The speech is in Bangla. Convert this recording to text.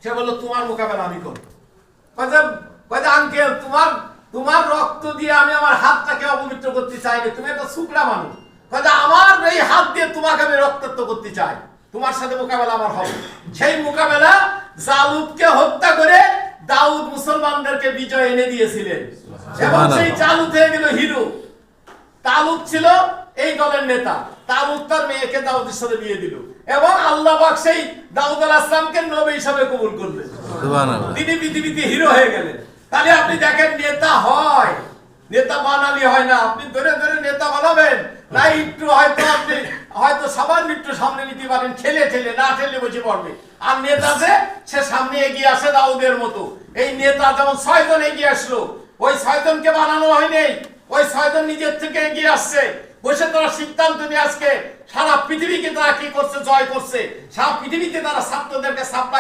সে বলল তোমার মোকাবেলা আমি করব। কয়ে আঙ্কেল তোমার রক্ত দিয়ে আমি আমার হাতটাকে অপবিত্র করতে চাইনি, তুমি একটা শুকনা মানুষ। কয়ে আমার এই হাত দিয়ে তোমাকে আমি রক্তাক্ত করতে চাই, তোমার সাথে মোকাবেলা আমার হবে। সেই মোকাবেলা জালুতকে হত্যা করে দাউদ মুসলমানদেরকে বিজয় এনে দিয়েছিলেন এবং সেই জালুত হয়ে গেল হিরো। তালুত ছিল এই দলের নেতা, তালুত তার মেয়েকে দাউদের সাথে বিয়ে দিল এবং আল্লাহ পাক সেই দাউদ আলাইহিস সালামকে নবী হিসেবে কবুল করলেন। সুবহানাল্লাহ, তিনি পৃথিবীতে হিরো হয়ে গেলেন। তাহলে আপনি দেখেন, নেতা হয়, নেতা বানালি হয় না। আপনি ধরে ধরে নেতা বানাবেন না, একটু হয়তো সামান্য একটু সামনে নিতে পারেন, ঠেলে ঠেলে, না ঠেলে বসে পড়বে। আর নেতা যে সে সামনে এগিয়ে আসে দাউদের মতো। এই নেতা যেমন 6 জন এগিয়ে আসলো, ওই 6 জনকে বানানো হয়নি, ওই 6 জন নিজের থেকে এগিয়ে আসছে। বসে তারা সিদ্ধান্ত নিয়ে আজকে সারা পৃথিবীকে তারা কি করছে, জয় করছে। সারা পৃথিবীতে তারা ছাত্রদেরকে সাপ্লাই